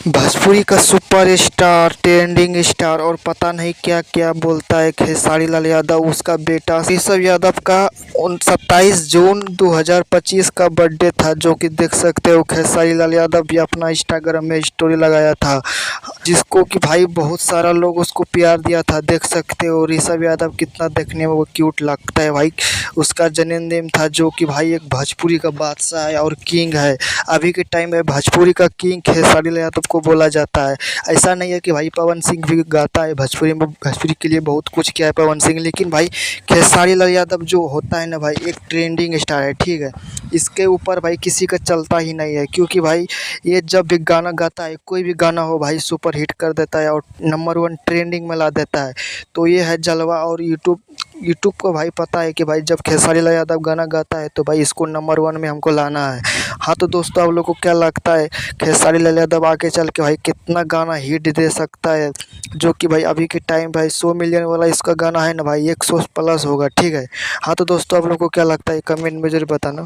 भोजपुरी का super star, trending star और पता नहीं क्या क्या बोलता है खेसारी लाल यादव, उसका बेटा ऋषभ यादव का 27 जून 2025 का बर्थडे था, जो कि देख सकते हो खेसारी लाल यादव भी अपना इंस्टाग्राम में स्टोरी लगाया था, जिसको कि भाई बहुत सारा लोग उसको प्यार दिया था। देख सकते हो ऋषभ यादव कितना देखने में वो क्यूट लगता है भाई। उसका जन्मदिन था, जो कि भाई एक भोजपुरी का बादशाह है और किंग है। अभी के टाइम में भोजपुरी का किंग खेसारी लाल यादव को बोला जाता है। ऐसा नहीं है कि भाई पवन सिंह भी गाता है भोजपुरी में, भोजपुरी के लिए बहुत कुछ किया है पवन सिंह, लेकिन भाई खेसारी लाल यादव जो होता है ना भाई, एक ट्रेंडिंग स्टार है, ठीक है। इसके ऊपर भाई किसी का चलता ही नहीं है, क्योंकि भाई ये जब भी गाना गाता है, कोई भी गाना हो भाई, सुपर हिट कर देता है और नंबर 1 ट्रेंडिंग में ला देता है। तो ये है जलवा। और यूट्यूब को भाई पता है कि भाई जब खेसारी लाल यादव गाना गाता है तो भाई इसको नंबर 1 में हमको लाना है। हाँ तो दोस्तों, आप लोग को क्या लगता है खेसारी लाल यादव आगे चल के भाई कितना गाना हिट दे सकता है? जो कि भाई अभी के टाइम भाई 100 मिलियन वाला इसका गाना है ना भाई, 100 प्लस होगा, ठीक है। हाँ तो दोस्तों, आप लोग को क्या लगता है कमेंट में ज़रूर बताना।